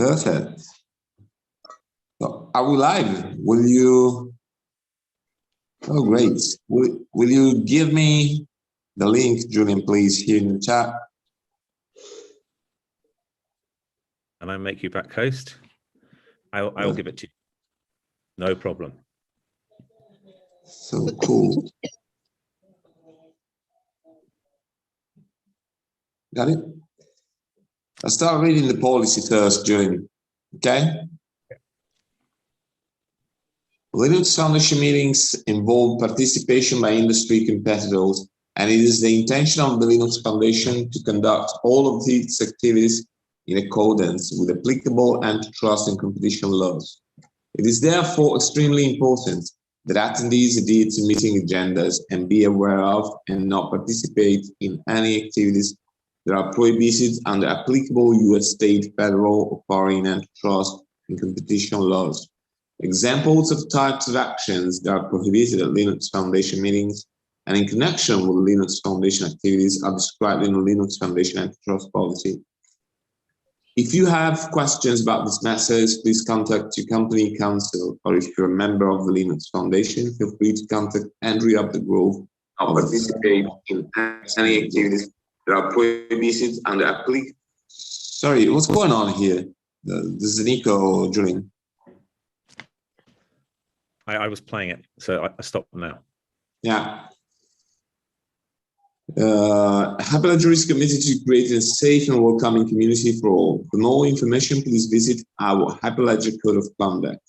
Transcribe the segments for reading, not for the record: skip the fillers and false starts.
Perfect. So are we live? Will you? Oh, great. Will you give me the link, Julian, please, here in the chat? And I make you back host? I will give it to you. No problem. So cool. Got it? I'll start reading the policy first, Julian. Okay? Linux Foundation meetings involve participation by industry competitors, and it is the intention of the Linux Foundation to conduct all of its activities in accordance with applicable antitrust and competition laws. It is therefore extremely important that attendees adhere to meeting agendas and be aware of and not participate in any activities that are prohibited under applicable U.S. state, federal, or foreign antitrust and competition laws. Examples of types of actions that are prohibited at Linux Foundation meetings and in connection with Linux Foundation activities are described in the Linux Foundation antitrust policy. If you have questions about this message, please contact your company counsel, or if you're a member of the Linux Foundation, feel free to contact Andrew Up the Grove or participate in any activities that are prohibited under applicable. Sorry, what's going on here? This is an echo, Julian. I was playing it, so I stopped now. Yeah. Hyperledger is committed to creating a safe and welcoming community for all. For more information, please visit our Hyperledger Code of Conduct.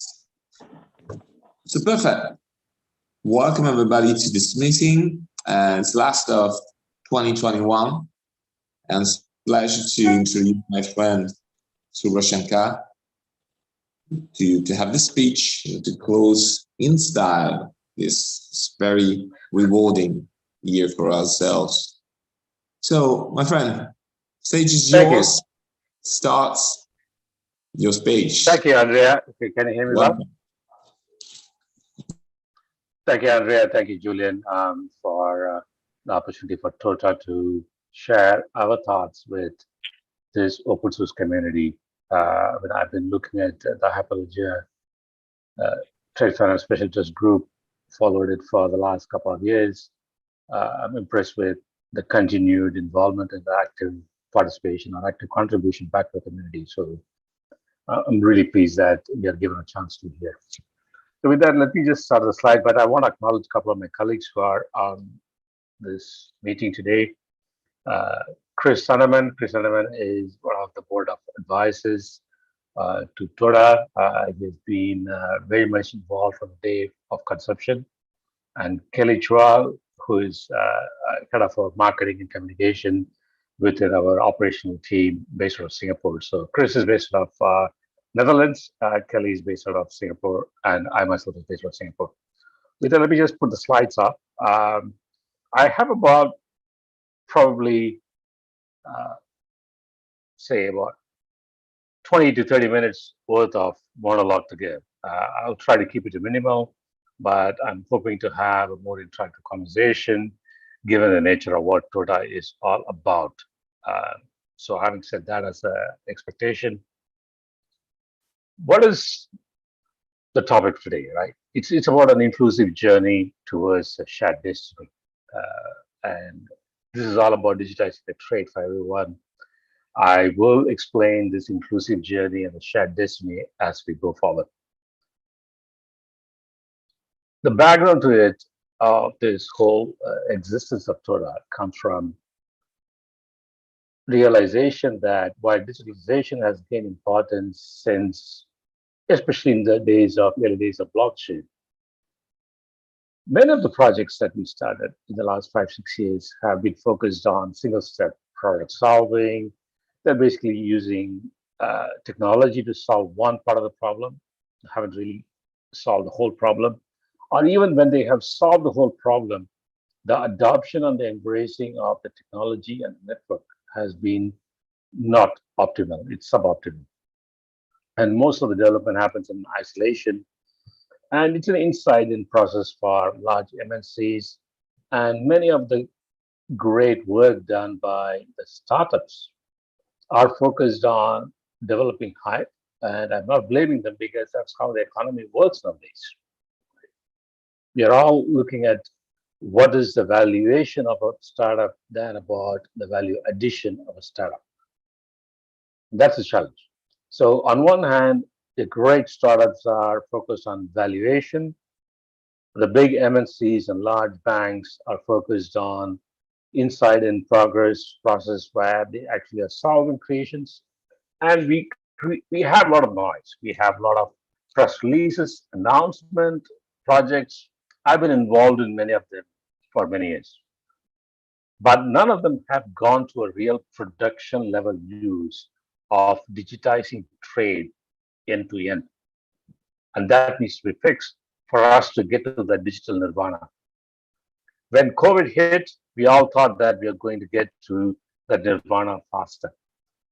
So perfect. Welcome everybody to this meeting. It's last of 2021, and it's a pleasure to introduce my friend Subra Shankhar to have the speech to close in style this very rewarding year for ourselves. So, my friend, stage is yours. Starts your speech. Thank you, Andrea. Can you hear me well? Thank you, Andrea. Thank you, Julian, for the opportunity for TOTTA to share our thoughts with this open source community. When I've been looking at the Hyperledger Trade Finance Special Interest Group, followed it for the last couple of years. I'm impressed with the continued involvement and the active participation or active contribution back to the community. So I'm really pleased that we are given a chance to hear. So with that, let me just start the slide, but I want to acknowledge a couple of my colleagues who are on this meeting today. Chris Sonneman. Chris Sonneman is one of the board of advisors to TOTTA. He has been very much involved from the day of conception. And Kelly Chua, who is kind of a marketing and communication within our operational team based out of Singapore. So Chris is based out of Netherlands, Kelly is based out of Singapore, and I myself is based out of Singapore. With that, let me just put the slides up. I have about probably say about 20 to 30 minutes worth of monologue to give. I'll try to keep it to minimal, but I'm hoping to have a more interactive conversation given the nature of what TOTTA is all about. So having said that as an expectation, what is the topic today, right? It's about an inclusive journey towards a shared destiny. And this is all about digitizing the trade for everyone. I will explain this inclusive journey and the shared destiny as we go forward. The background to it, this whole existence of TOTTA comes from realization that while digitalization has gained importance since, especially in the early days of blockchain, many of the projects that we started in the last 5-6 years have been focused on single-step problem solving. They're basically using technology to solve one part of the problem, haven't really solved the whole problem. Or even when they have solved the whole problem, the adoption and the embracing of the technology and the network has been not optimal, it's suboptimal. And most of the development happens in isolation. And it's an inside-in process for large MNCs. And many of the great work done by the startups are focused on developing And I'm not blaming them because that's how the economy works nowadays. We are all looking at what is the valuation of a startup than about the value addition of a startup. That's the challenge. So on one hand, the great startups are focused on valuation. The big MNCs and large banks are focused on inside in progress process where they actually are solving creations. And we have a lot of noise. We have a lot of press releases, announcement, projects. I've been involved in many of them for many years, but none of them have gone to a real production level use of digitizing trade end to end. And that needs to be fixed for us to get to the digital nirvana. When COVID hit, we all thought that we are going to get to the nirvana faster.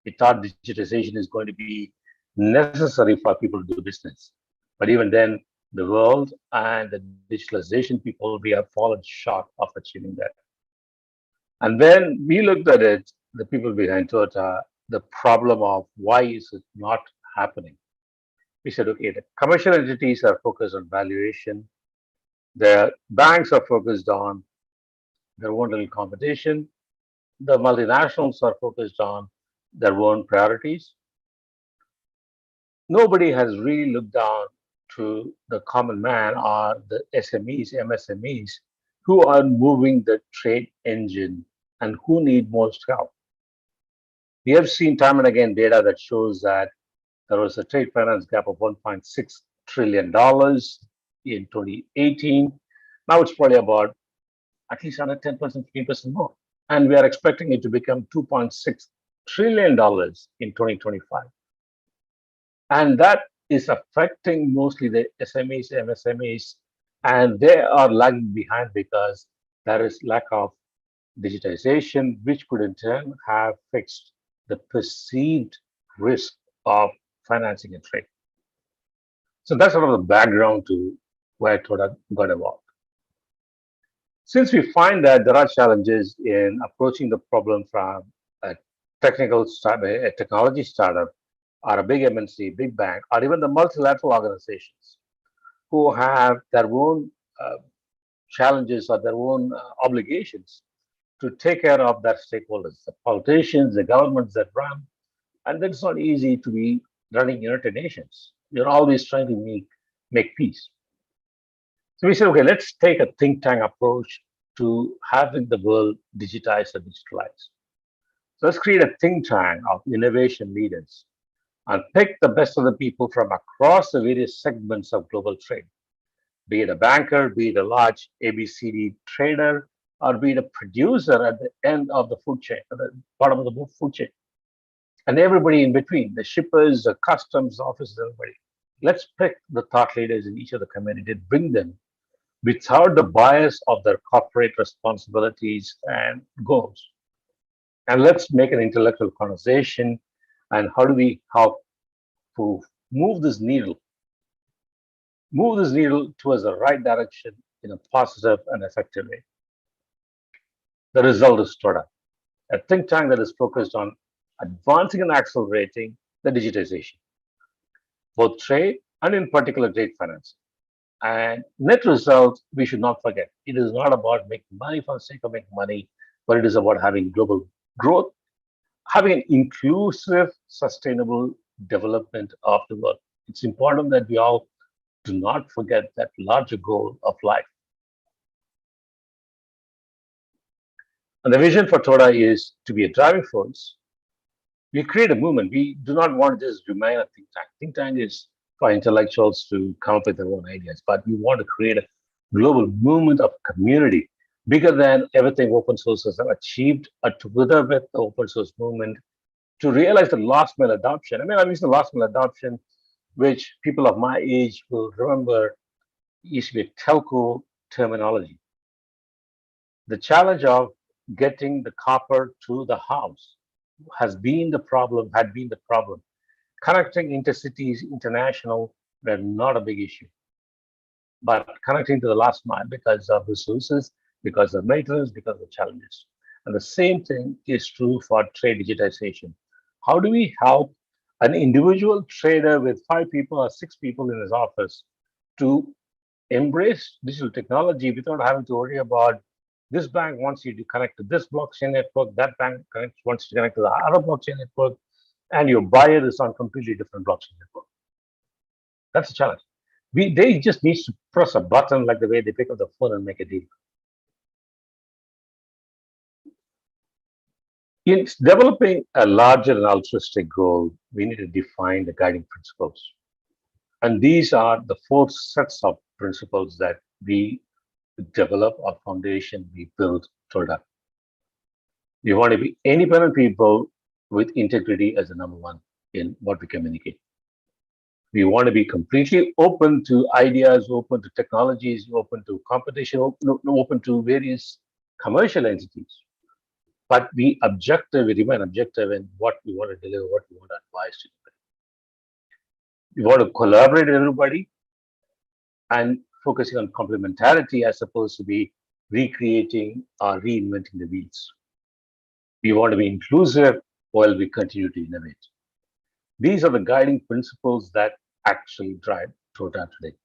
We thought digitization is going to be necessary for people to do business. But even then, the world and the digitalization people, we have fallen short of achieving that. And when we looked at it, the people behind TOTTA, the problem of why is it not happening? We said, okay, the commercial entities are focused on valuation. The banks are focused on their own little competition. The multinationals are focused on their own priorities. Nobody has really looked down to the common man or the SMEs, MSMEs, who are moving the trade engine and who need most help. We have seen time and again data that shows that there was a trade finance gap of $1.6 trillion in 2018. Now it's probably about at least another 10%, 15% more. And we are expecting it to become $2.6 trillion in 2025. And that is affecting mostly the SMEs, MSMEs, and they are lagging behind because there is lack of digitization, which could in turn have fixed the perceived risk of financing and trade. So that's sort of the background to where TOTTA got involved. Since we find that there are challenges in approaching the problem from a a technology startup, or a big MNC, big bank, or even the multilateral organizations who have their own challenges or their own obligations to take care of their stakeholders, the politicians, the governments that run. And it's not easy to be running United Nations. You're always trying to make peace. So we said, okay, let's take a think tank approach to having the world digitized and digitalized. So let's create a think tank of innovation leaders and pick the best of the people from across the various segments of global trade, be it a banker, be it a large ABCD trader, or be it a producer at the end of the food chain, at the bottom of the food chain, and everybody in between, the shippers, the customs officers, everybody. Let's pick the thought leaders in each of the community, bring them without the bias of their corporate responsibilities and goals. And let's make an intellectual conversation. And how do we help to move this needle towards the right direction in a positive and effective way? The result is TOTTA, a think tank that is focused on advancing and accelerating the digitization, both trade and in particular trade finance. And net result, we should not forget, it is not about making money for the sake of making money, but it is about having global growth, having an inclusive, sustainable development of the world. It's important that we all do not forget that larger goal of life. And the vision for TOTTA is to be a driving force. We create a movement. We do not want to just remain a think tank. Think tank is for intellectuals to come up with their own ideas, but we want to create a global movement of community bigger than everything open sources have achieved, together with the open source movement to realize the last mile adoption. I mean, I'm using the last mile adoption, which people of my age will remember used to be a telco terminology. The challenge of getting the copper to the house had been the problem. Connecting intercities, international, were not a big issue. But connecting to the last mile because of resources, because of maintenance, because of challenges. And the same thing is true for trade digitization. How do we help an individual trader with 5 people or 6 people in his office to embrace digital technology without having to worry about this bank wants you to connect to this blockchain network, that bank wants you to connect to the other blockchain network, and your buyer is on completely different blockchain network. That's a challenge. They just need to press a button like the way they pick up the phone and make a deal. In developing a larger and altruistic goal, we need to define the guiding principles. And these are the 4 sets of principles that we develop our foundation, we build TOTTA. We want to be independent people with integrity as the number 1 in what we communicate. We want to be completely open to ideas, open to technologies, open to competition, open to various commercial entities. But we remain objective in what we want to deliver, what we want to advise to everybody. We want to collaborate with everybody and focusing on complementarity as opposed to be recreating or reinventing the wheels. We want to be inclusive while we continue to innovate. These are the guiding principles that actually drive TOTTA today.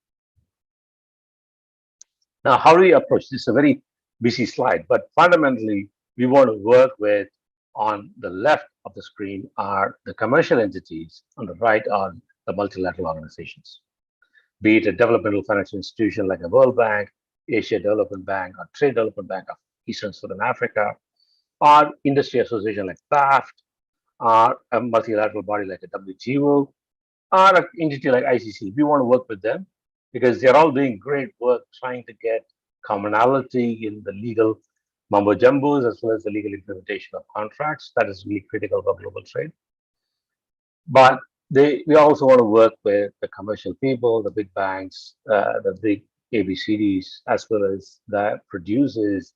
Now, how do we approach this? Is a very busy slide, but fundamentally, we want to work with, on the left of the screen are the commercial entities, on the right are the multilateral organizations, be it a developmental financial institution like a World Bank, Asia Development Bank, or Trade Development Bank of Eastern Southern Africa, or industry association like TAFT, or a multilateral body like a WTO, or an entity like ICC. We want to work with them because they're all doing great work trying to get commonality in the legal mumbo jumbos as well as the legal implementation of contracts. That is really critical for global trade. But we also want to work with the commercial people, the big banks, the big ABCDs, as well as the producers,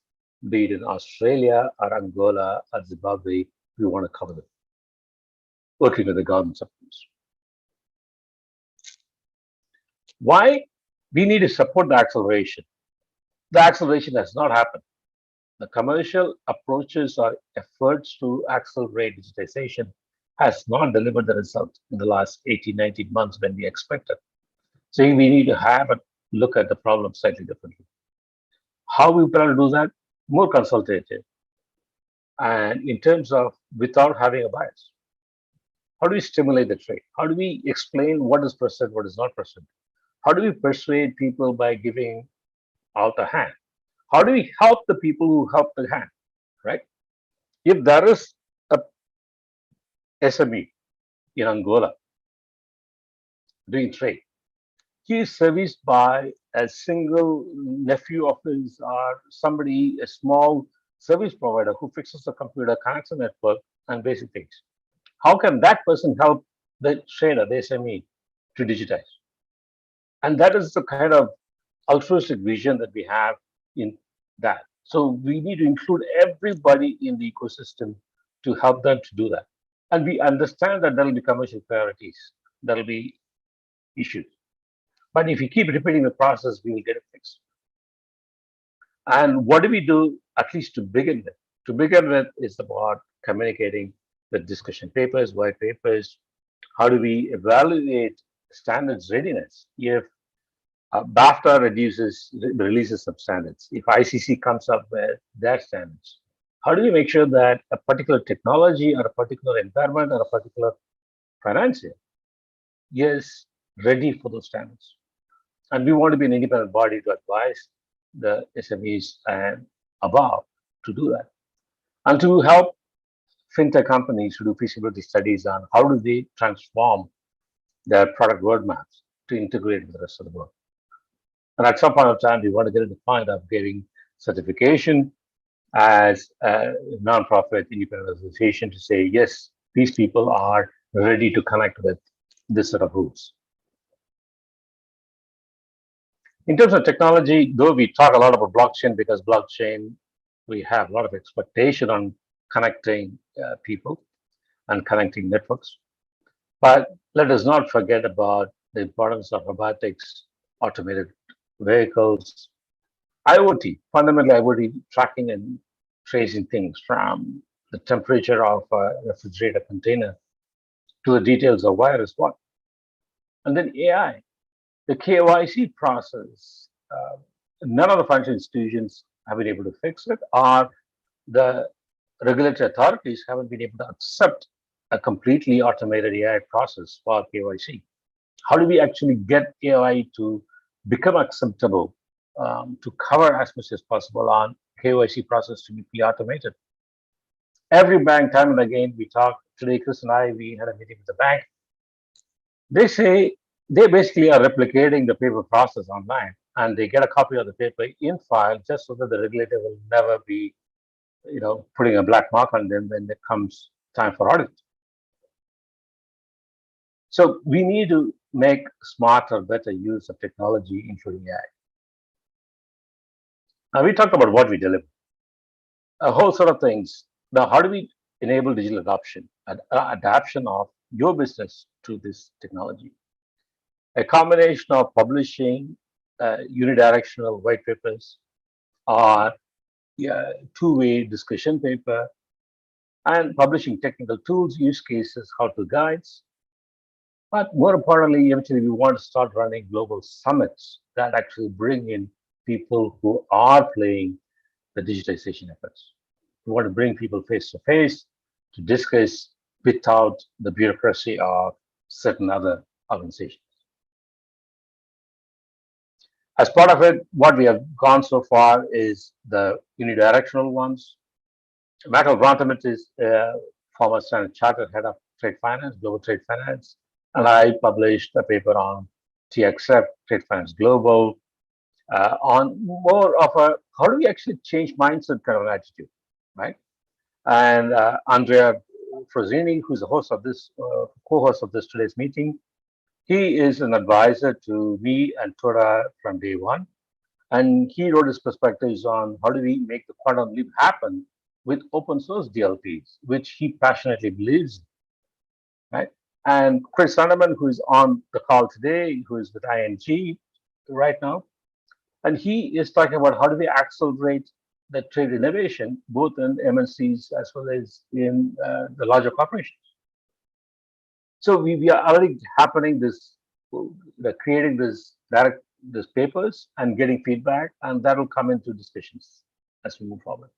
be it in Australia or Angola or Zimbabwe. We want to cover them, working with the governments, of course. Why? We need to support the acceleration. The acceleration has not happened. The commercial approaches or efforts to accelerate digitization has not delivered the result in the last 18, 19 months when we expected. So we need to have a look at the problem slightly differently. How we plan to do that? More consultative. And in terms of without having a bias. How do we stimulate the trade? How do we explain what is present, what is not present? How do we persuade people by giving out a hand? How do we help the people who help the hand, right? If there is a SME in Angola doing trade, he is serviced by a single nephew of his or somebody, a small service provider who fixes the computer, connects the network, and basic things. How can that person help the trader, the SME, to digitize? And that is the kind of altruistic vision that we have in that. So we need to include everybody in the ecosystem to help them to do that. And we understand that there will be commercial priorities, there will be issues. But if we keep repeating the process, we will get it fixed. And what do we do, at least to begin with? To begin with is about communicating the discussion papers, white papers. How do we evaluate standards readiness? If BAFTA releases some standards, if ICC comes up with their standards, how do we make sure that a particular technology or a particular environment or a particular financier is ready for those standards? And we want to be an independent body to advise the SMEs and above to do that. And to help fintech companies to do feasibility studies on how do they transform their product roadmaps to integrate with the rest of the world. And at some point of time, we want to get to the point of giving certification as a nonprofit independent association to say, yes, these people are ready to connect with this set of rules. In terms of technology, though we talk a lot about blockchain because blockchain, we have a lot of expectation on connecting people and connecting networks. But let us not forget about the importance of robotics, automated vehicles, IoT, fundamentally IoT tracking and tracing things from the temperature of a refrigerator container to the details of where is what. And then AI, the KYC process. None of the financial institutions have been able to fix it, or the regulatory authorities haven't been able to accept a completely automated AI process for KYC. How do we actually get AI to become acceptable, to cover as much as possible on KYC process to be automated? Every bank, time and again, we talk today, Chris and I, we had a meeting with the bank. They say they basically are replicating the paper process online, and they get a copy of the paper in file just so that the regulator will never be, putting a black mark on them when it comes time for audit. So we need to make smarter, better use of technology, including AI. Now we talked about what we deliver, a whole sort of things. Now, how do we enable digital adoption, adaption of your business to this technology? A combination of publishing unidirectional white papers or two-way discussion paper, and publishing technical tools, use cases, how-to guides. But more importantly, eventually we want to start running global summits that actually bring in people who are playing the digitization efforts. We want to bring people face to face to discuss without the bureaucracy of certain other organizations. As part of it, what we have gone so far is the unidirectional ones. Michael Grantham is former Standard Chartered head of trade finance, global trade finance, and I published a paper on TXF, Trade Finance Global, on more of a how do we actually change mindset kind of an attitude, right? And Andrea Frosini, who's the host of this, co-host of this today's meeting, he is an advisor to me and TOTTA from day one. And he wrote his perspectives on how do we make the quantum leap happen with open source DLPs, which he passionately believes in, right? And Chris Sunderman, who is on the call today, who is with ING right now, and he is talking about how do we accelerate the trade innovation, both in MNCs as well as in the larger corporations. So we are already happening this, creating this papers and getting feedback, and that will come into discussions as we move forward.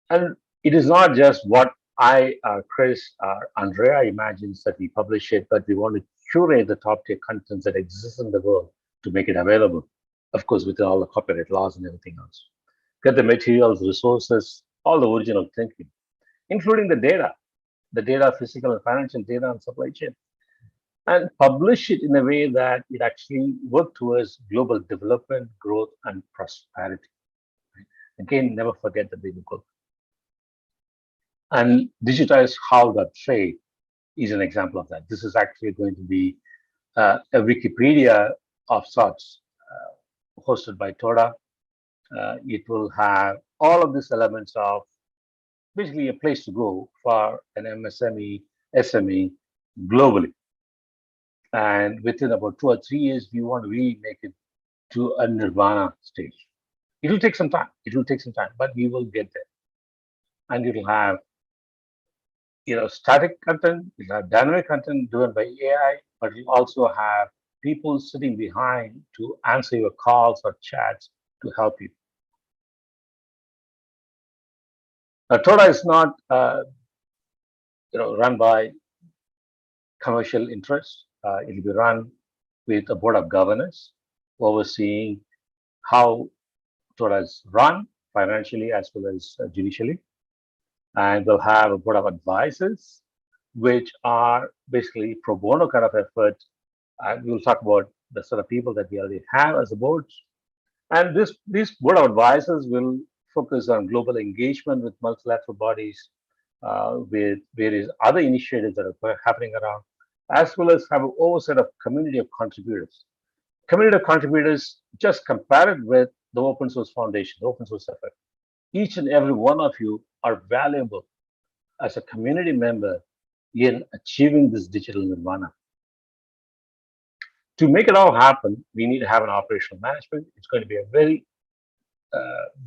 And it is not just what I, Chris, Andrea imagines that we publish it, but we want to curate the top tier contents that exist in the world to make it available, of course, within all the copyright laws and everything else. Get the materials, resources, all the original thinking, including the data, physical and financial data and supply chain, and publish it in a way that it actually works towards global development, growth, and prosperity. Again, never forget the big goal. And digitize How.trade is an example of that. This is actually going to be a Wikipedia of sorts, hosted by TOTTA. It will have all of these elements of basically a place to go for an MSME, SME globally. And within about 2 or 3 years, we want to really make it to a nirvana stage. It will take some time. But we will get there. And it will have, static content, it will have dynamic content driven by AI, but it will also have people sitting behind to answer your calls or chats to help you. Now, TOTTA is not, run by commercial interests. It will be run with a board of governors overseeing how TOTTA is run financially as well as judicially. And we'll have a board of advisors, which are basically pro bono kind of effort. And we'll talk about the sort of people that we already have as a board. And this board of advisors will focus on global engagement with multilateral bodies, with various other initiatives that are happening around, as well as have an oversight of community of contributors. Community of contributors, just compare it with the open source foundation, the open source effort. Each and every one of you are valuable as a community member in achieving this digital nirvana. To make it all happen, we need to have an operational management. It's going to be a very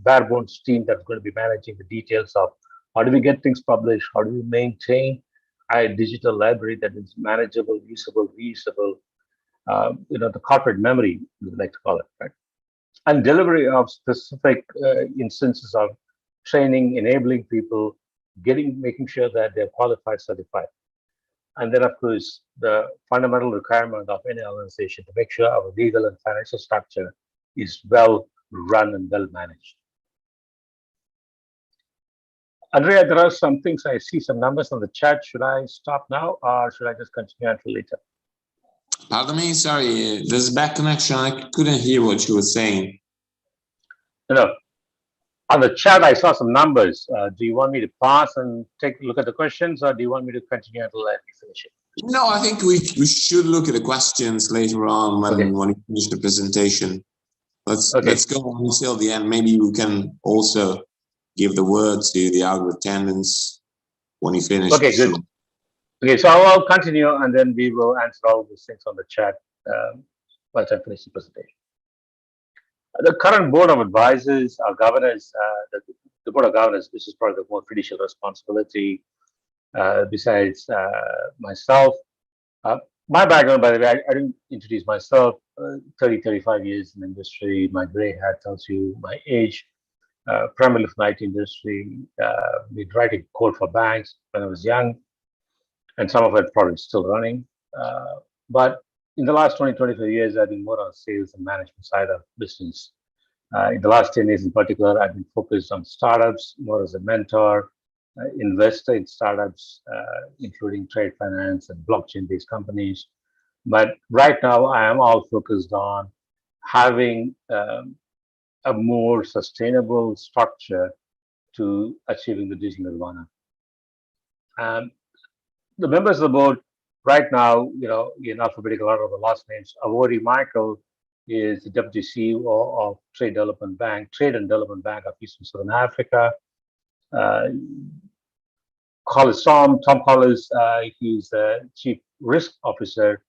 bare bones team that's going to be managing the details of how do we get things published, how do we maintain digital library that is manageable, usable, reusable, the corporate memory, we would like to call it, right? And delivery of specific instances of training, enabling people, making sure that they're qualified, certified. And then, of course, the fundamental requirement of any organization to make sure our legal and financial structure is well run and well managed. Andrea, there are some things, I see some numbers on the chat. Should I stop now or should I just continue until later? Pardon me, sorry, there's a bad connection. I couldn't hear what you were saying. No, on the chat, I saw some numbers. Do you want me to pause and take a look at the questions, or do you want me to continue until I finish it? No, I think we should look at the questions later on when we finish the presentation. Let's go on until the end. Maybe we can also give the word to the algo attendants when you finish. Okay, good. Okay, so I'll continue and then we will answer all these things on the chat once I finish the presentation. The current board of advisors, our governors, the board of governors, this is part of the more fiducial responsibility. Besides myself, my background, by the way, I didn't introduce myself. 35 years in the industry. My gray hat tells you my age. Primarily from the IT industry. Been writing code for banks when I was young, and some of it probably still running. But in the last 25 years, I've been more on sales and management side of business. In the last 10 years in particular, I've been focused on startups, more as a mentor, investor in startups, including trade finance and blockchain-based companies. But right now, I am all focused on having a more sustainable structure to achieving the digital nirvana. The members of the board right now, in alphabetical order of the last names, Avori Michael is the Deputy CEO of Trade and Development Bank of Eastern Southern Africa. Tom Collis, he's the Chief Risk Officer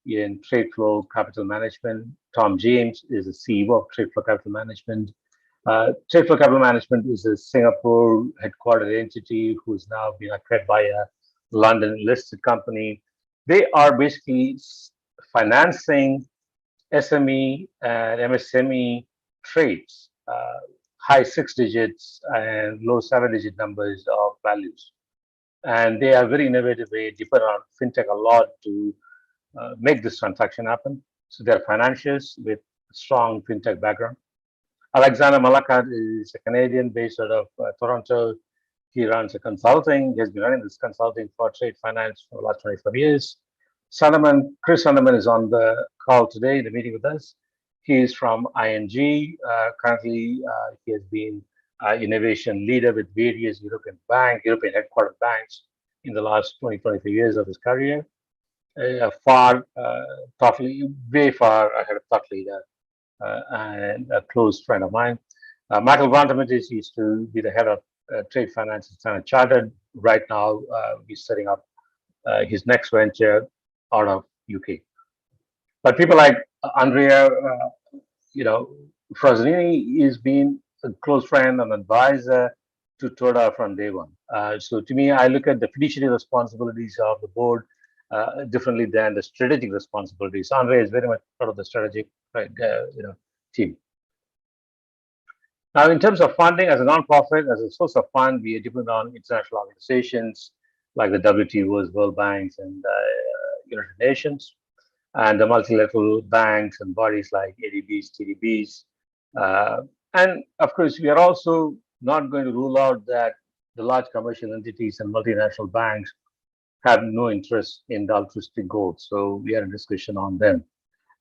in Trade Flow Capital Management. Tom James is the CEO of Trade Flow Capital Management. Trade Flow Capital Management is a Singapore headquartered entity who is now being acquired by a London listed company. They are basically financing SME and MSME trades, high 6 digits and low 7-digit numbers of values. And they are very innovative. They depend on fintech a lot to make this transaction happen. So they're financiers with strong fintech background. Alexander Malakat is a Canadian based out of Toronto. He runs a consulting. He has been running this consulting for trade finance for the last 25 years. Chris Sunderman is on the call today in the meeting with us. He is from ING. Currently, he has been innovation leader with various European headquartered banks in the last 25 years of his career. Way far ahead of thought leader and a close friend of mine. Michael Vandermetis used to be the head of trade finance at Standard Chartered. Right now, he's setting up his next venture out of UK. But people like Andrea, Frosinini has been a close friend and advisor to TOTTA from day one. So to me, I look at the fiduciary responsibilities of the board differently than the strategic responsibilities. Andrea is very much part of the strategic team. Now, in terms of funding, as a nonprofit, as a source of fund, we are dependent on international organizations like the WTOs, World Banks, and United Nations, and the multilateral banks and bodies like ADBs, TDBs. And of course, we are also not going to rule out that the large commercial entities and multinational banks have no interest in the altruistic goals. So we are in discussion on them.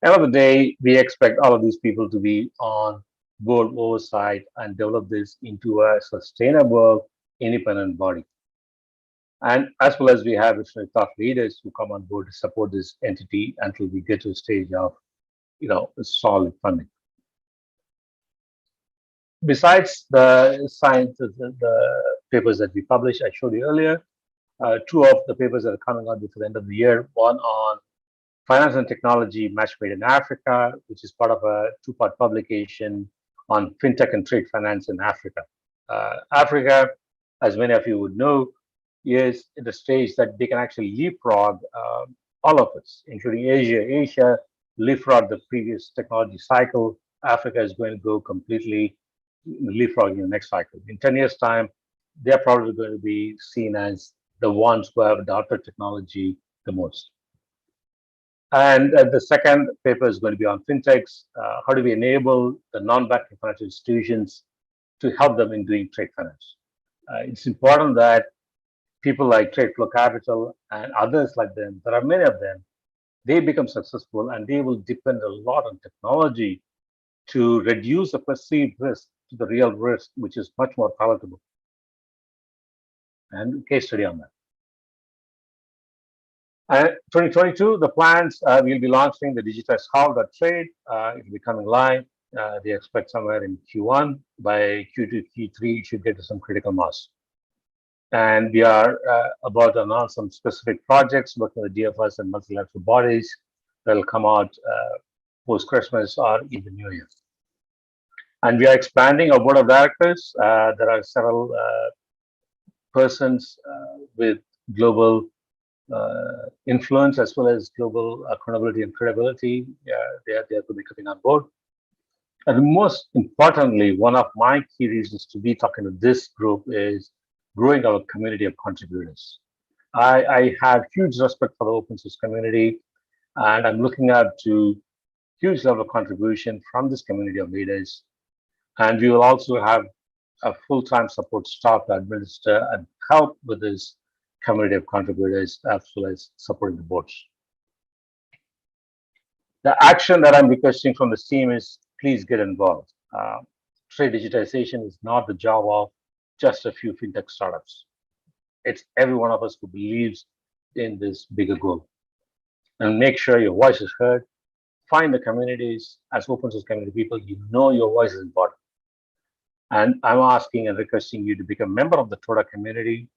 End of the day, we expect all of these people to be on board oversight and develop this into a sustainable, independent body. And as well as we have thought leaders who come on board to support this entity until we get to a stage of, solid funding. Besides the science, the papers that we published, I showed you earlier, 2 of the papers that are coming out before the end of the year. One on finance and technology match made in Africa, which is part of a 2-part publication on fintech and trade finance in Africa. Africa, as many of you would know, is at the stage that they can actually leapfrog all of us, including Asia. Asia leapfrog the previous technology cycle. Africa is going to go completely leapfrogging the next cycle. In 10 years' time, they're probably going to be seen as the ones who have adopted technology the most. And the second paper is going to be on fintechs. How do we enable the non-banking financial institutions to help them in doing trade finance? It's important that people like Trade Flow Capital and others like them, there are many of them, they become successful and they will depend a lot on technology to reduce the perceived risk to the real risk, which is much more palatable. And case study on that. 2022, the plans, we'll be launching the digitize How.trade. It will be coming live. They expect somewhere in Q1. By Q2, Q3, it should get to some critical mass. And we are about to announce some specific projects working with DFS and multilateral bodies that will come out post-Christmas or in the new year. And we are expanding our board of directors. There are several persons with global influence as well as global credibility and credibility. They are to be coming on board. And most importantly, one of my key reasons to be talking to this group is growing our community of contributors. I have huge respect for the open source community, and I'm looking up to huge level of contribution from this community of leaders. And we will also have a full-time support staff to administer and help with this community of contributors as well as supporting the boards. The action that I'm requesting from the team is please get involved. Trade digitization is not the job of just a few fintech startups. It's every one of us who believes in this bigger goal. And make sure your voice is heard. Find the communities as open source community people, you know your voice is important. And I'm asking and requesting you to become a member of the TOTTA community.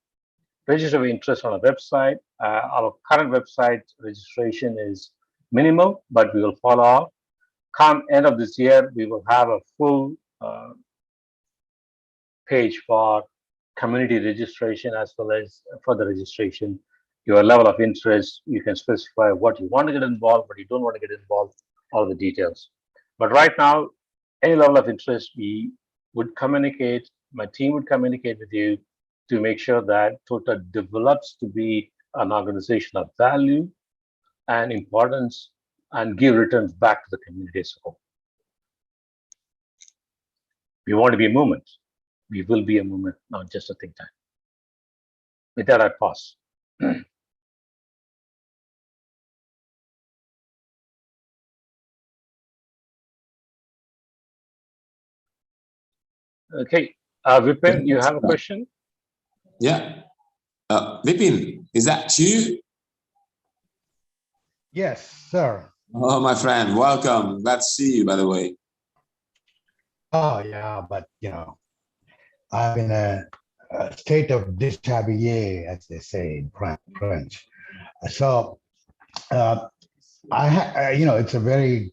Register your interest on our website. Our current website registration is minimal, but we will follow up. Come end of this year, we will have a full page for community registration as well as further registration. Your level of interest, you can specify what you want to get involved, what you don't want to get involved, all the details. But right now, any level of interest, we would communicate, my team would communicate with you to make sure that TOTTA develops to be an organization of value and importance and give returns back to the community as a whole. We want to be a movement. We will be a movement, not just a think tank. With that, I pause. Okay, Vipin, you have a question? Yeah. Vipin, is that you? Yes, sir. Oh, my friend, welcome. Glad to see you, by the way. Oh, yeah, but you know, I'm in a state of déshabillé, as they say in French. So, you know, it's a very,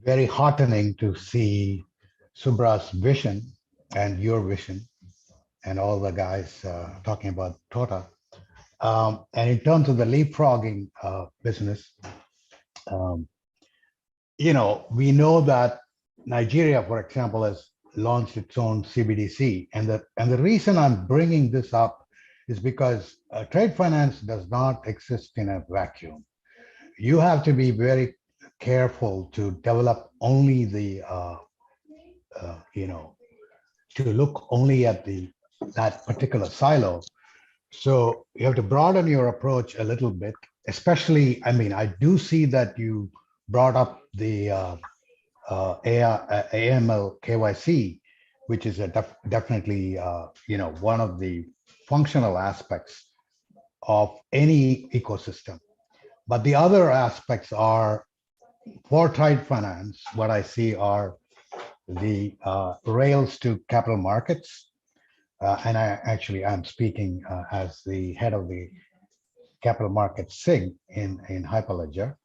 very heartening to see Subra's vision and your vision and all the guys talking about TOTTA. And in terms of the leapfrogging business, you know, we know that Nigeria, for example, has launched its own CBDC. And the reason I'm bringing this up is because trade finance does not exist in a vacuum. You have to be very careful to develop only the, you know, to look only at that particular silo. So you have to broaden your approach a little bit, especially, I mean, I do see that you brought up the AML KYC, which is definitely, you know, one of the functional aspects of any ecosystem. But the other aspects are, for trade finance, what I see are the rails to capital markets. And I'm speaking as the head of the capital market SIG in Hyperledger.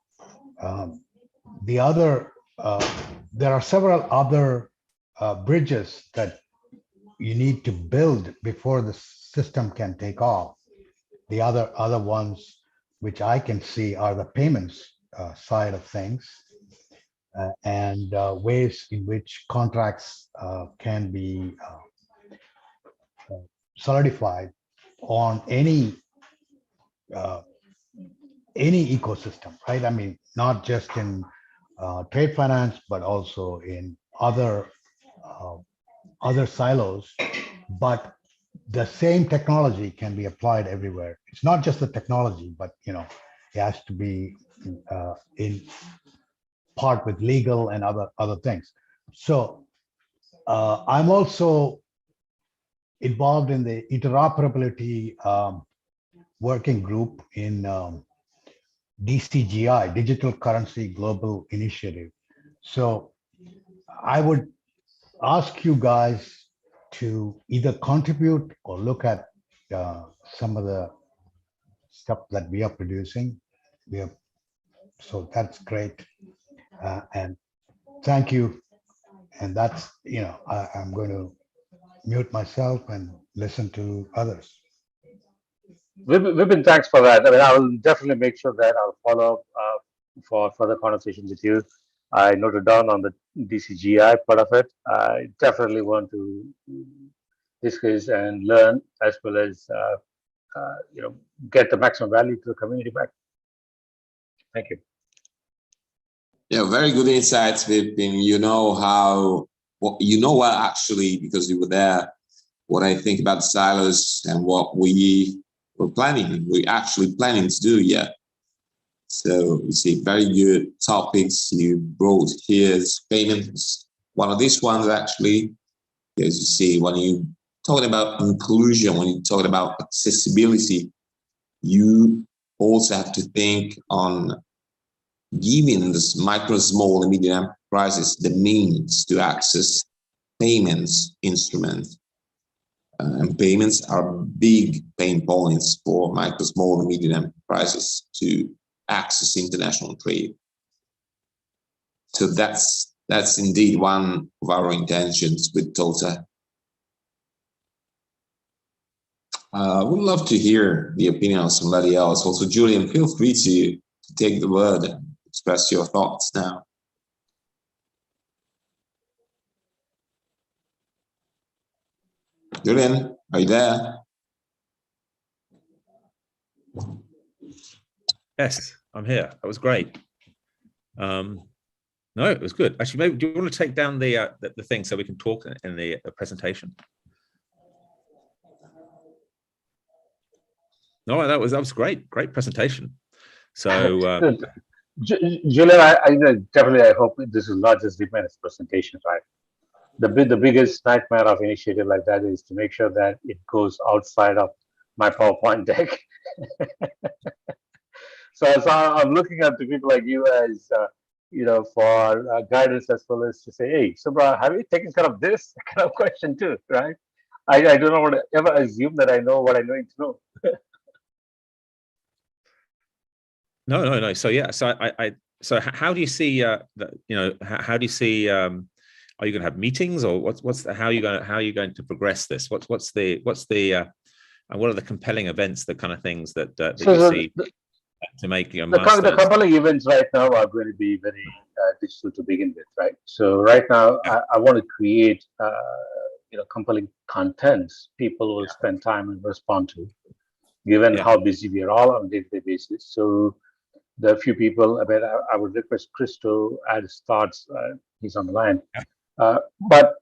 The other, there are several other bridges that you need to build before the system can take off. The other ones, which I can see, are the payments side of things, and ways in which contracts can be solidified on any ecosystem, right? I mean, not just in trade finance, but also in other silos. But the same technology can be applied everywhere. It's not just the technology, but it has to be in part with legal and other things. So I'm also involved in the interoperability working group in DCGI, Digital Currency Global Initiative. So I would ask you guys to either contribute or look at some of the stuff that we are producing. So that's great. And thank you. And that's, I'm going to mute myself and listen to others. Vipin, thanks for that. I mean, I will definitely make sure that I'll follow up for further conversation with you. I noted down on the DCGI part of it. I definitely want to discuss and learn, as well as get the maximum value to the community back. Thank you. Yeah, very good insights, Vipin. Well, actually, because you were there, what I think about the silos and what we're actually planning to do. Yeah. So you see, very good topics you brought here. Payments, one of these ones actually, as you see, when you talking about inclusion, when you're talking about accessibility, you also have to think on giving this micro, small, and medium enterprises the means to access payments instruments. And payments are big pain points for micro, small, and medium enterprises to access international trade. So that's indeed one of our intentions with TOTTA. I would love to hear the opinion of somebody else. Also, Julian, feel free to take the word and express your thoughts now. Julian, are you there? Yes, I'm here. That was great. No, it was good. Actually, maybe do you want to take down the thing so we can talk in the presentation? No, that was great. Great presentation. So, Julian, I definitely I hope this is not just Vipin's presentation, right? The biggest nightmare of initiative like that is to make sure that it goes outside of my PowerPoint deck. So I'm looking at the people like you as for guidance, as well as to say, hey, Subra, have you taken care of this kind of question too, right? I don't want to ever assume that I know what I need to know. No. So yeah. So how do you see how do you see? Are you going to have meetings, or how are you going to progress this? What are the compelling events, the kind of things that you see to make the compelling events right now are going to be very digital to begin with, right? So right now, yeah. I want to create compelling contents people will spend time and respond to, given how busy we are all on a day-to-day basis. So the few people, I would request Chris to add his thoughts. He's on the line. But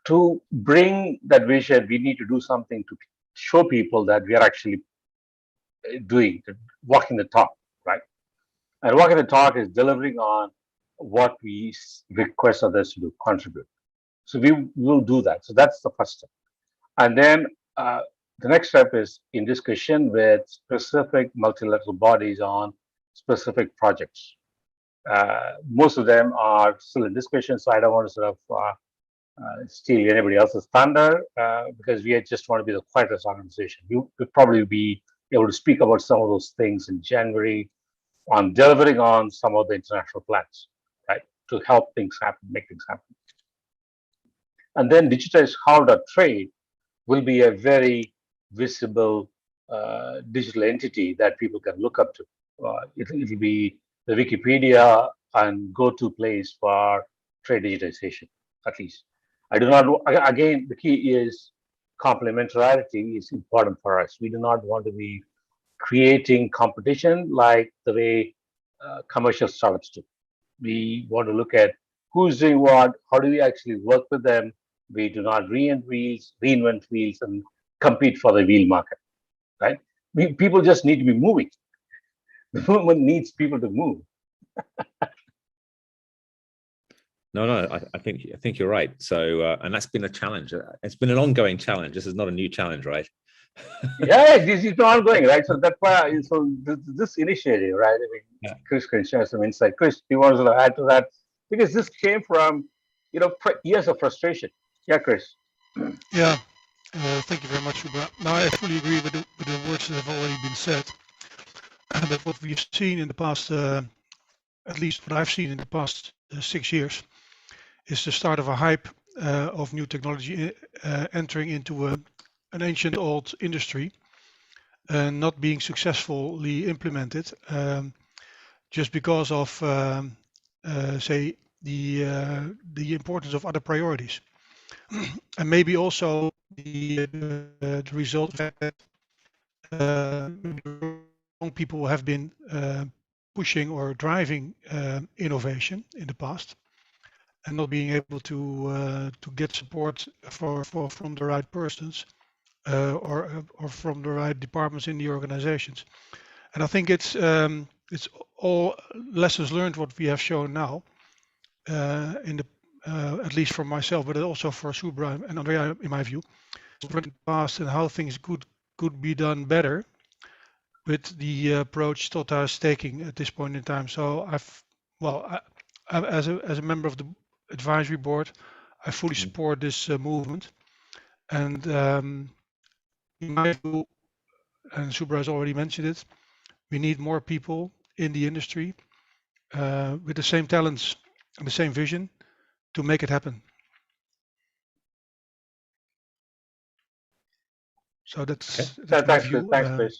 to bring that vision, we need to do something to show people that we are actually walking the talk, right? And walking the talk is delivering on what we request others to do, contribute. So we will do that. So that's the first step. And then the next step is in discussion with specific multilateral bodies on specific projects. Most of them are still in discussion, so I don't want to sort of steal anybody else's thunder because we just want to be the quietest organization. You could probably be able to speak about some of those things in January on delivering on some of the international plans, right, to help things happen, make things happen. And then digitize How.trade will be a very visible digital entity that people can look up to. It'll be the Wikipedia and go-to place for trade digitization, at least. I do not, again, the key is complementarity is important for us. We do not want to be creating competition like the way commercial startups do. We want to look at who's doing what, how do we actually work with them. We do not reinvent wheels and compete for the wheel market, right? People just need to be moving. The movement needs people to move. No, I think you're right. So, and that's been a challenge. It's been an ongoing challenge. This is not a new challenge, right? Yeah, this is ongoing, right? So that's why. So this initiative, right? I mean, Yeah. Chris can share some insight. Chris, do you want to add to that? Because this came from, years of frustration. Yeah, Chris. Yeah, thank you very much, Subra. Now, I fully agree with the words that have already been said. But what we've seen in the past, at least what I've seen in the past 6 years, is the start of a hype of new technology entering into an ancient old industry and not being successfully implemented just because of, say, the importance of other priorities. And maybe also the result that young people have been pushing or driving innovation in the past and not being able to get support from the right persons or from the right departments in the organizations. And I think it's all lessons learned what we have shown now in the at least for myself, but also for Subra and Andrea, in my view, in the past and how things could be done better with the approach TOTTA is taking at this point in time. So as a member of the advisory board, I fully support this movement. And in my view, and Subra has already mentioned it, we need more people in the industry with the same talents and the same vision to make it happen. So that's my Thanks, view. Chris. Thanks, Chris.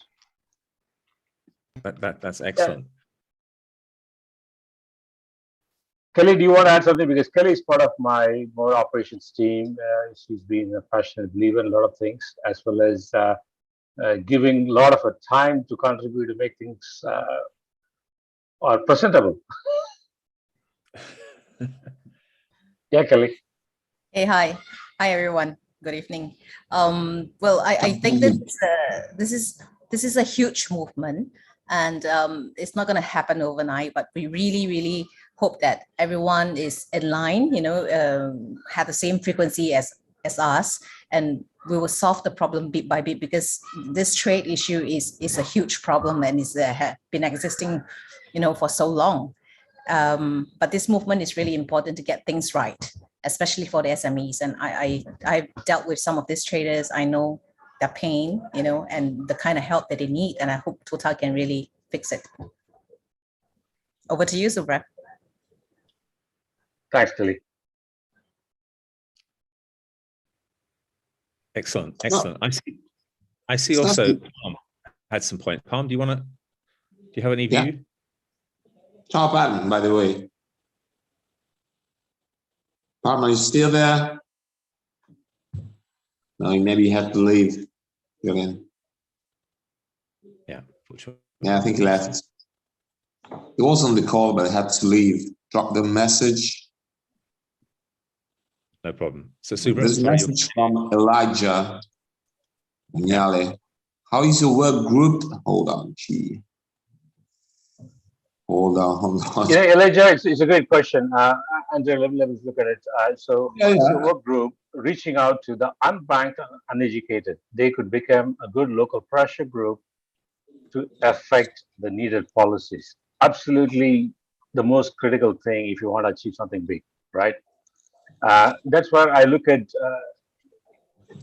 That's excellent. Kelly, do you want to add something? Because Kelly is part of my more operations team. She's been a passionate believer in a lot of things, as well as giving a lot of her time to contribute to make things or presentable. Yeah, Kelly. Hey, hi everyone. Good evening. Well, I think that this is a huge movement, and it's not going to happen overnight. But we really hope that everyone is in line, have the same frequency as us, and we will solve the problem bit by bit, because this trade issue is a huge problem and is been existing, for so long. But this movement is really important to get things right, especially for the SMEs. And I've dealt with some of these traders. I know their pain, and the kind of help that they need. And I hope TOTTA can really fix it. Over to you, Subra. Thanks, Kelly. Excellent. I see also Palm had some point. Palm, do you have any view? Yeah. Top Adam, by the way. Palm, are you still there? No, maybe he had to leave again. Yeah, for sure. Yeah, I think he left. He was on the call, but had to leave. Drop the message. No problem. So Subra, There's a message from Elijah Nyale. How is your work grouped? Hold on, gee. Hold on. Elijah, it's a great question. Andrea, let me look at it. So it's a work group reaching out to the unbanked, uneducated. They could become a good local pressure group to affect the needed policies. Absolutely the most critical thing if you want to achieve something big, right? That's where I look at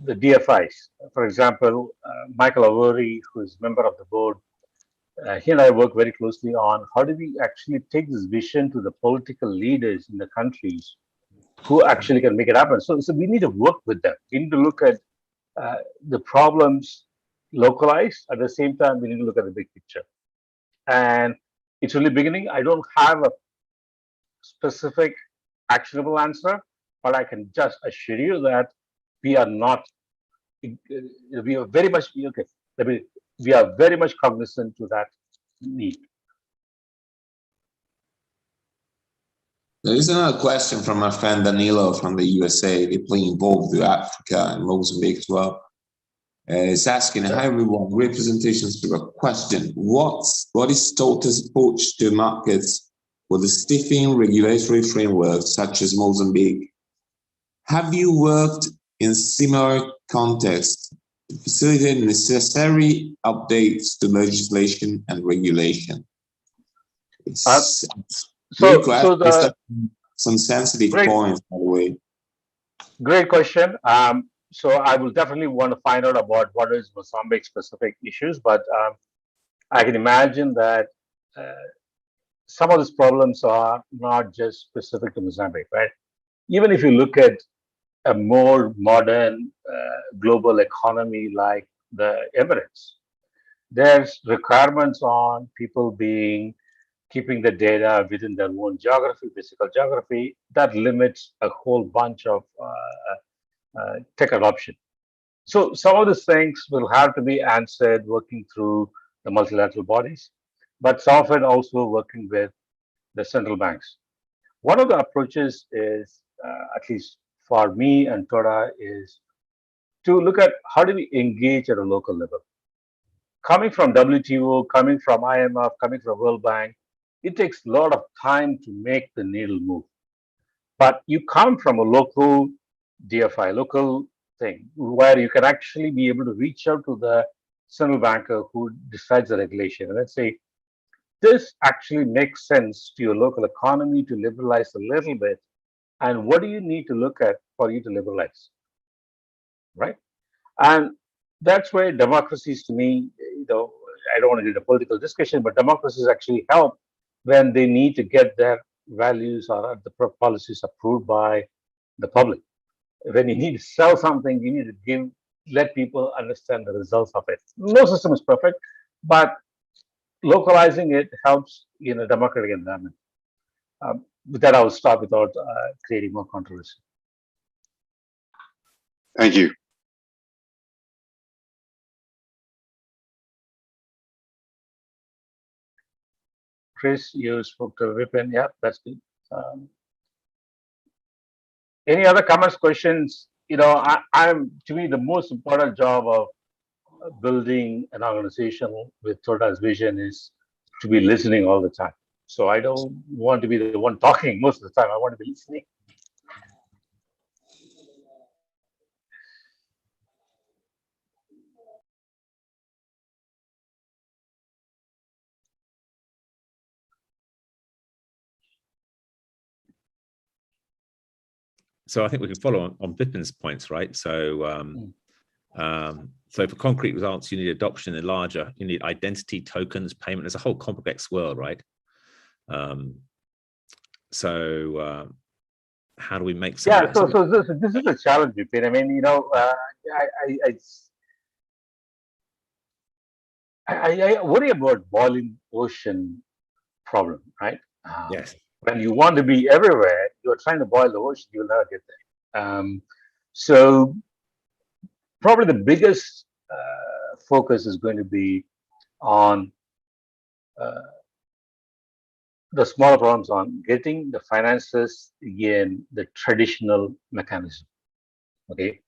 the DFIs. For example, Michael Avori, who is member of the board, he and I work very closely on how do we actually take this vision to the political leaders in the countries who actually can make it happen. So we need to work with them. We need to look at the problems localized. At the same time, we need to look at the big picture. And it's only beginning. I don't have a specific actionable answer, but I can just assure you that we are not, we are very much, okay, we are very much cognizant to that need. There is another question from my friend Danilo from the USA, deeply involved with Africa and Mozambique as well. It's asking, hi everyone, great presentations to a question. What is TOTTA's approach to markets with a stiffening regulatory framework such as Mozambique? Have you worked in similar contexts to facilitate necessary updates to legislation and regulation? Some sensitive points, by the way. Great question. So I will definitely want to find out about what is Mozambique specific issues, but I can imagine that some of these problems are not just specific to Mozambique, right? Even if you look at a more modern global economy like the Emirates, there's requirements on people keeping the data within their own geography, physical geography, that limits a whole bunch of tech adoption. So some of these things will have to be answered working through the multilateral bodies, but some of it also working with the central banks. One of the approaches is, at least for me and TOTTA, is to look at how do we engage at a local level. Coming from WTO, coming from IMF, coming from World Bank, it takes a lot of time to make the needle move. But you come from a local DFI, local thing, where you can actually be able to reach out to the central banker who decides the regulation. And let's say, this actually makes sense to your local economy to liberalize a little bit. And what do you need to look at for you to liberalize? Right? And that's where democracies, to me, I don't want to get a political discussion, but democracies actually help when they need to get their values or the policies approved by the public. When you need to sell something, you need to let people understand the results of it. No system is perfect, but localizing it helps in a democratic environment. With that, I will stop without creating more controversy. Thank you. Chris, you spoke to Vipin. Yeah, that's good. Any other comments, questions? To me, the most important job of building an organization with TOTTA's vision is to be listening all the time. So I don't want to be the one talking most of the time. I want to be listening. So I think we can follow on Vipin's points, right? So so for concrete results, you need adoption in larger, you need identity tokens, payment. There's a whole complex world, right? How do we make some? Yeah, so this is a challenge, Vipin. I mean, I worry about boiling ocean problem, right? Yes. When you want to be everywhere, you're trying to boil the ocean, you'll never get there. So probably the biggest focus is going to be on the smaller problems on getting the finances in the traditional mechanism. Okay.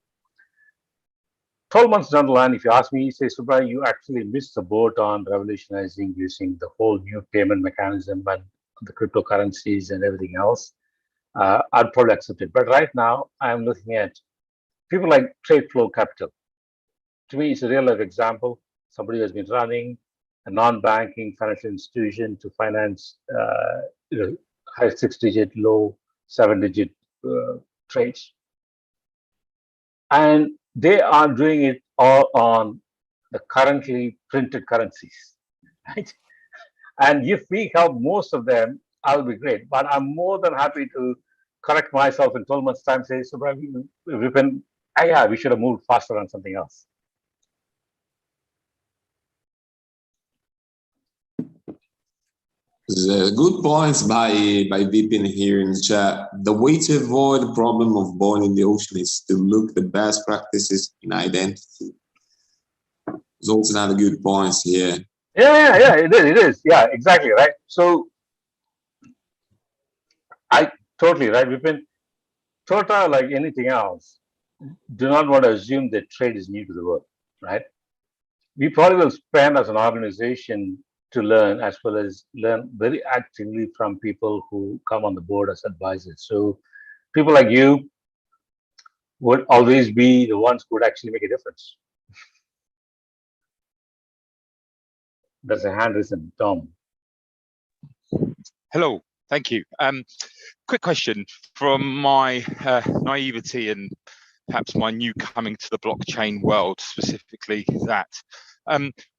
12 months down the line, if you ask me, say, Subra, you actually missed the boat on revolutionizing using the whole new payment mechanism and the cryptocurrencies and everything else, I'd probably accept it. But right now, I'm looking at people like Trade Flow Capital. To me, it's a real life example. Somebody who has been running a non-banking financial institution to finance high 6-digit, low 7-digit trades. And they are doing it all on the currently printed currencies, right? And if we help most of them, I'll be great. But I'm more than happy to correct myself in 12 months' time, say, Subra, we've been, yeah, we should have moved faster on something else. Good points by Vipin here in the chat. The way to avoid the problem of boiling the ocean is to look the best practices in identity. There's also another good points here. Yeah, it is. Yeah, exactly, right? So, totally, right? We've been, TOTTA, like anything else, do not want to assume that trade is new to the world, right? We probably will spend as an organization to learn, as well as learn very actively from people who come on the board as advisors. So people like you would always be the ones who would actually make a difference. That's a hand raising, Tom. Hello, thank you. Quick question from my naivety and perhaps my new coming to the blockchain world, specifically that.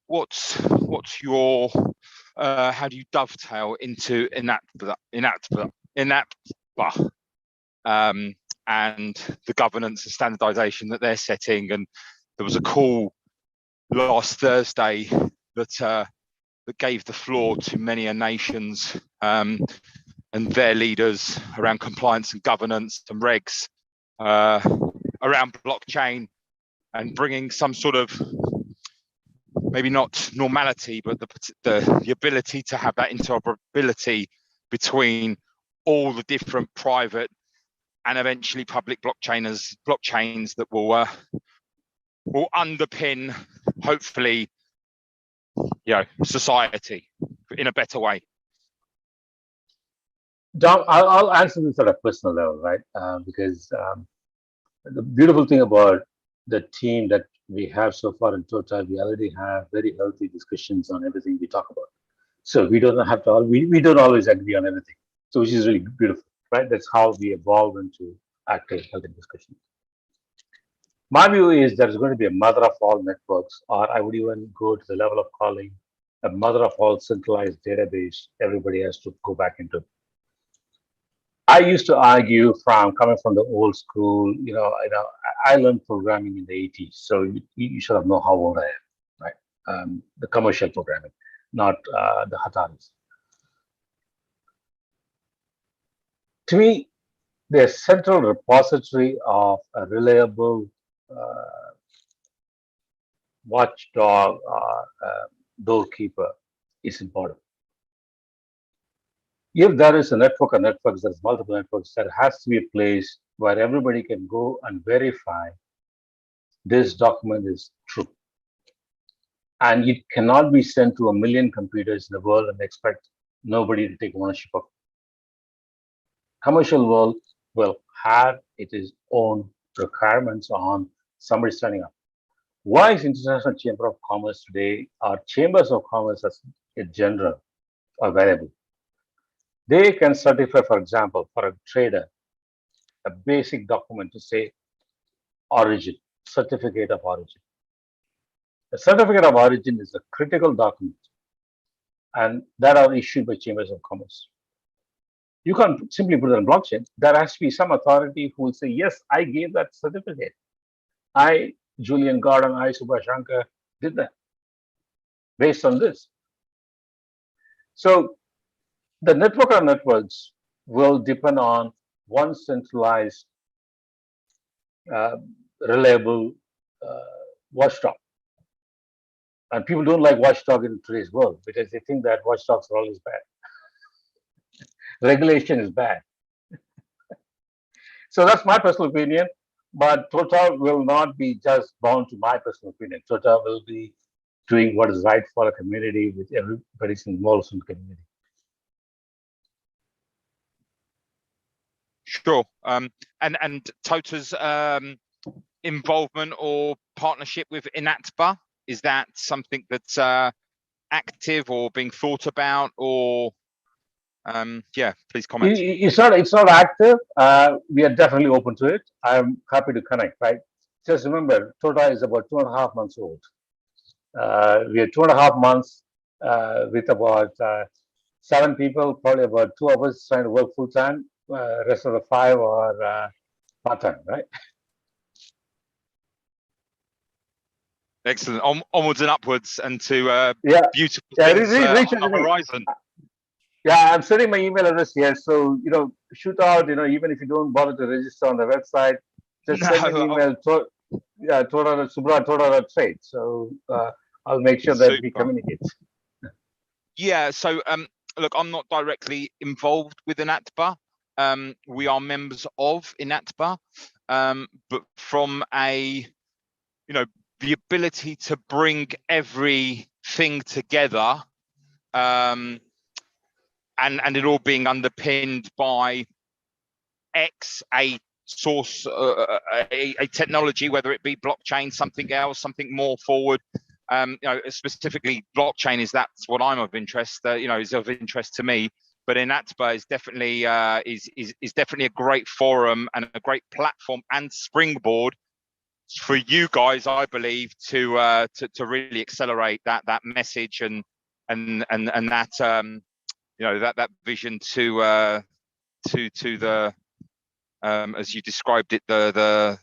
What's your how do you dovetail into Inatba and the governance and standardization that they're setting? And there was a call last Thursday that gave the floor to many nations and their leaders around compliance and governance and regs around blockchain, and bringing some sort of, maybe not normality, but the ability to have that interoperability between all the different private and eventually public blockchains that will underpin, hopefully, society in a better way. Dom, I'll answer this at a personal level, right? Because the beautiful thing about the team that we have so far in TOTTA, we already have very healthy discussions on everything we talk about. So we don't have to, we don't always agree on everything. So which is really beautiful, right? That's how we evolve into active, healthy discussions. My view is there's going to be a mother of all networks, or I would even go to the level of calling a mother of all centralized database everybody has to go back into. I used to argue coming from the old school, I learned programming in the 80s, so you should have know how old I am, right? The commercial programming, not the Hataris. To me, the central repository of a reliable watchdog or doorkeeper is important. If there is a network of networks, there's multiple networks, there has to be a place where everybody can go and verify this document is true. And it cannot be sent to 1 million computers in the world and expect nobody to take ownership of it. Commercial world will have its own requirements on somebody standing up. Why is International Chamber of Commerce today, or chambers of commerce as a general, are variable? They can certify, for example, for a trader, a basic document to say origin, certificate of origin. A certificate of origin is a critical document, and that are issued by chambers of commerce. You can't simply put it on blockchain. There has to be some authority who will say, yes, I gave that certificate. I, Julian Gordon, I, Subra, Shankhar, did that based on this. So the network of networks will depend on one centralized, reliable watchdog. And people don't like watchdog in today's world because they think that watchdogs are always bad. Regulation is bad. So that's my personal opinion. But TOTTA will not be just bound to my personal opinion. TOTTA will be doing what is right for the community with everybody's involved in the community. Sure. And TOTTA's involvement or partnership with Inatba, is that something that's active or being thought about, or yeah, please comment. It's not active. We are definitely open to it. I'm happy to connect, right? Just remember, TOTTA is about 2.5 months old. We are 2.5 months with about 7 people, probably about 2 of us trying to work full time. rest of the 5 are part-time, right? Excellent. Onwards and upwards, and to Yeah. beautiful Yeah, things Richard, on the horizon. Yeah, I'm sending my email address here. So, shoot out, even if you don't bother to register on the website, just send an email to Subra, TOTTA.trade. So I'll make sure that we communicate. Yeah, so look, I'm not directly involved with INATBA. We are members of INATBA, but from a, the ability to bring everything together, and it all being underpinned by a source, a technology, whether it be blockchain, something else, something more forward. Specifically blockchain that's what I'm of interest. Is of interest to me. But INATBA is definitely is definitely a great forum and a great platform and springboard for you guys, I believe, to really accelerate that message and that that vision to the as you described it, the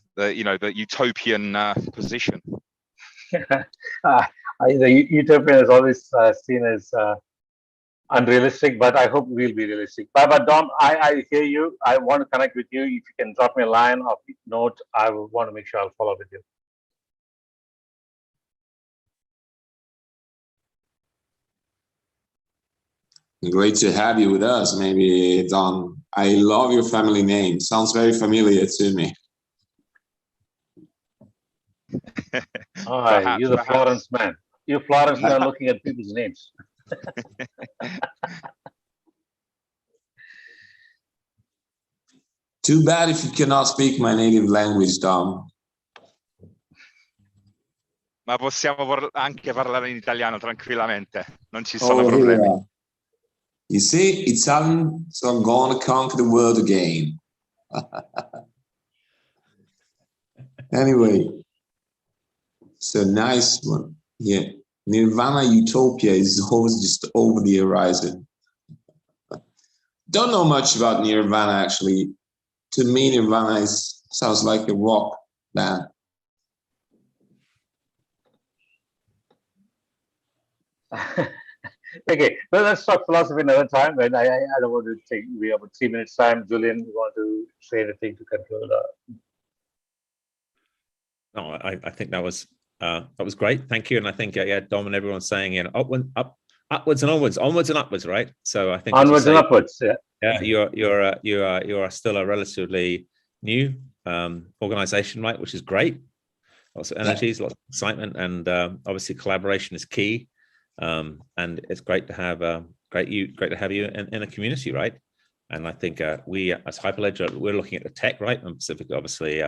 utopian position. The utopian is always seen as unrealistic, but I hope we'll be realistic. But Dom, I hear you. I want to connect with you. If you can drop me a line or note, I will want to make sure I'll follow with you. Great to have you with us. Maybe, Don. I love your family name. Sounds very familiar to me. You're the Florence man. You're Florence man looking at people's names. Too bad if you cannot speak my native language, Dom. Ma possiamo anche parlare in italiano tranquillamente, non ci sono problemi. Yeah. You see, Italians are going to conquer the world again. Anyway, so nice one. Yeah, Nirvana Utopia is always just over the horizon. Don't know much about Nirvana, actually. To me, Nirvana sounds like a rock band. Okay, well, let's talk philosophy another time. And I don't want to take, we have 3 minutes time. Julian, you want to say anything to conclude? No, I think that was great. Thank you. And I think Dom and everyone's saying upwards and onwards, right? So I think onwards and upwards. Yeah. You are still a relatively new organization, right? Which is great. Lots of energies, lots of excitement, and obviously collaboration is key. And it's great to have great to have you in a community, right? And I think we as Hyperledger, we're looking at the tech, right? And specifically, obviously,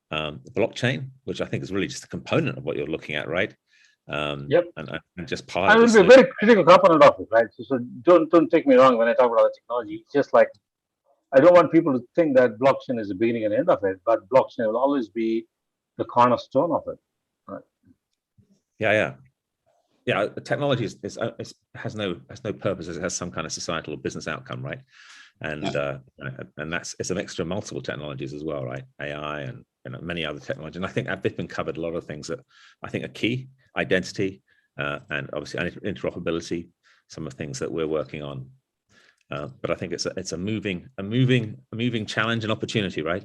the blockchain, which I think is really just a component of what you're looking at, right? Yep. And just part of it. It will be a very critical component of it, right? So don't take me wrong when I talk about the technology. It's just like, I don't want people to think that blockchain is the beginning and end of it, but blockchain will always be the cornerstone of it. Right? Yeah. The technology has no purpose. It has some kind of societal or business outcome, right? And it's a mixture of multiple technologies as well, right? AI and many other technologies. And I think I've been covered a lot of things that I think are key: identity and obviously interoperability. Some of the things that we're working on. But I think it's a moving challenge and opportunity, right?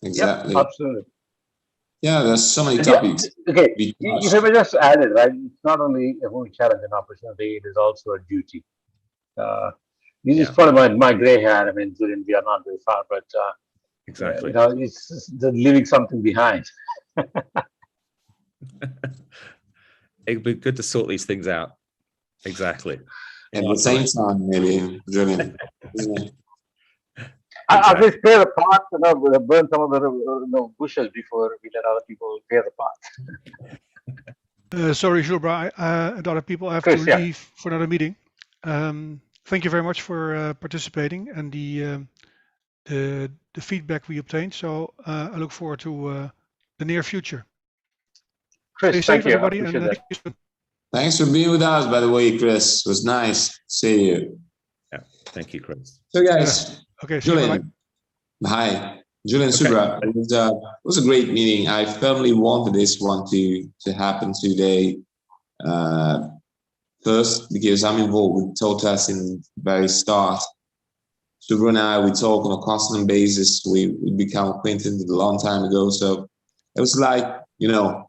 Exactly. Yep, absolutely. Yeah, there's so many topics. Okay, if I may just add it, right? It's not only a moving challenge and opportunity; it is also a duty. This is probably my gray hair. I mean, Julian, we are not very far, but exactly. It's leaving something behind. It'd be good to sort these things out. Exactly. At the same time, maybe, Julian. At least clear the path, burn some of the bushes before we let other people clear the path. Sorry, Subra, and other people have Chris, to leave for another meeting. Thank you very much for participating and the feedback we obtained. So I look forward to the near future. Chris, stay safe, everybody, and thanks for being with us, by the way, Chris. It was nice to see you. Yeah, thank you, Chris. So, guys, Okay, see you. Bye. Julian, hi, Julian Okay. Subra. It was a great meeting. I firmly wanted this one to happen today. First, because I'm involved with TOTTA since the very start. Subra and I, we talk on a constant basis. We become acquainted a long time ago. So it was like, you know,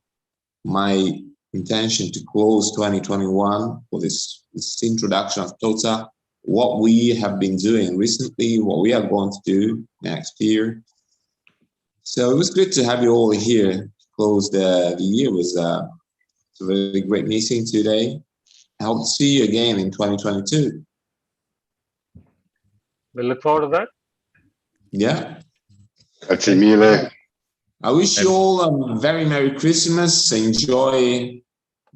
my intention to close 2021 for this introduction of TOTTA, what we have been doing recently, what we are going to do next year. So it was good to have you all here to close the year. It was a really great meeting today. I hope to see you again in 2022. We look forward to that. Yeah. Grazie mille. I wish you all a very Merry Christmas. Enjoy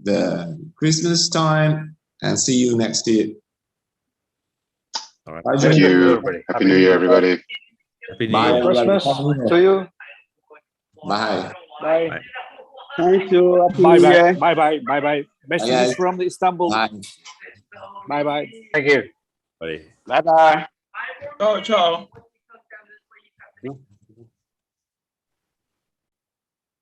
the Christmas time and see you next year. All right. Bye, Thank Julian. you. Everybody. Happy New Year, everybody. Happy New Bye, Year. everybody. Christmas to you. Bye. Bye. Bye. Thank you. Happy Bye New bye. Year. Bye bye. Bye bye. Best Bye, wishes guys. from Istanbul. Bye. Bye bye. Thank you. Buddy. Bye bye. Ciao, ciao.